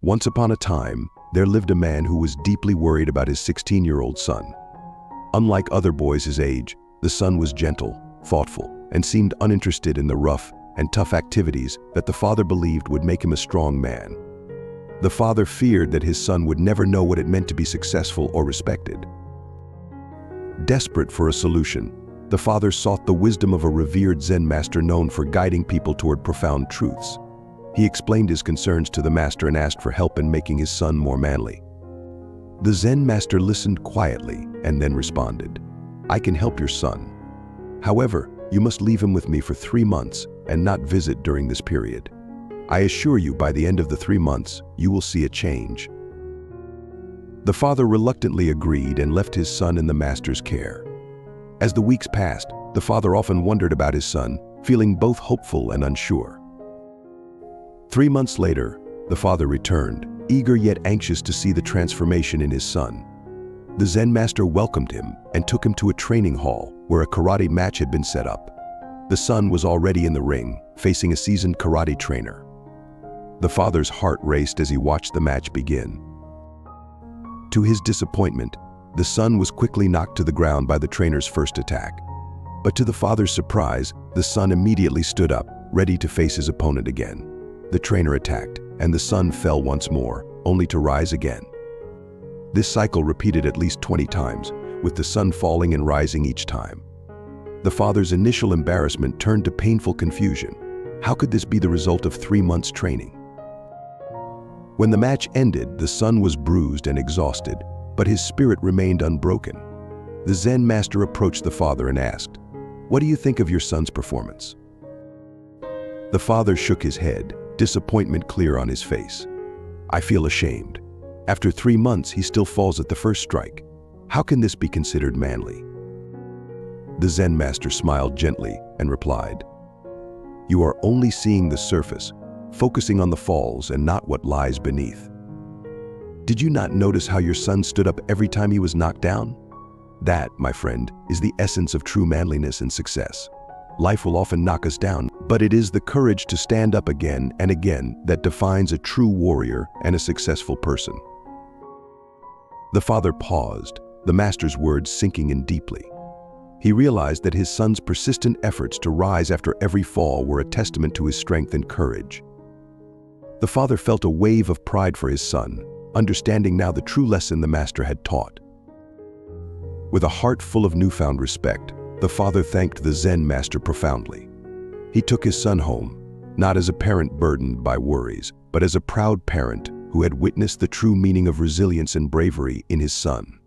Once upon a time, there lived a man who was deeply worried about his 16-year-old son. Unlike other boys his age, the son was gentle, thoughtful, and seemed uninterested in the rough and tough activities that the father believed would make him a strong man. The father feared that his son would never know what it meant to be successful or respected. Desperate for a solution, the father sought the wisdom of a revered Zen master known for guiding people toward profound truths. He explained his concerns to the master and asked for help in making his son more manly. The Zen master listened quietly and then responded, "I can help your son. However, you must leave him with me for 3 months and not visit during this period. I assure you by the end of the 3 months, you will see a change." The father reluctantly agreed and left his son in the master's care. As the weeks passed, the father often wondered about his son, feeling both hopeful and unsure. 3 months later, the father returned, eager yet anxious to see the transformation in his son. The Zen master welcomed him and took him to a training hall where a karate match had been set up. The son was already in the ring, facing a seasoned karate trainer. The father's heart raced as he watched the match begin. To his disappointment, the son was quickly knocked to the ground by the trainer's first attack. But to the father's surprise, the son immediately stood up, ready to face his opponent again. The trainer attacked, and the son fell once more, only to rise again. This cycle repeated at least 20 times, with the son falling and rising each time. The father's initial embarrassment turned to painful confusion. How could this be the result of 3 months' training? When the match ended, the son was bruised and exhausted, but his spirit remained unbroken. The Zen master approached the father and asked, "What do you think of your son's performance?" The father shook his head, disappointment clear on his face. "I feel ashamed. After 3 months, he still falls at the first strike. How can this be considered manly?" The Zen master smiled gently and replied, "You are only seeing the surface, focusing on the falls and not what lies beneath. Did you not notice how your son stood up every time he was knocked down? That, my friend, is the essence of true manliness and success. Life will often knock us down, but it is the courage to stand up again and again that defines a true warrior and a successful person." The father paused, the master's words sinking in deeply. He realized that his son's persistent efforts to rise after every fall were a testament to his strength and courage. The father felt a wave of pride for his son, understanding now the true lesson the master had taught. With a heart full of newfound respect, the father thanked the Zen master profoundly. He took his son home, not as a parent burdened by worries, but as a proud parent who had witnessed the true meaning of resilience and bravery in his son.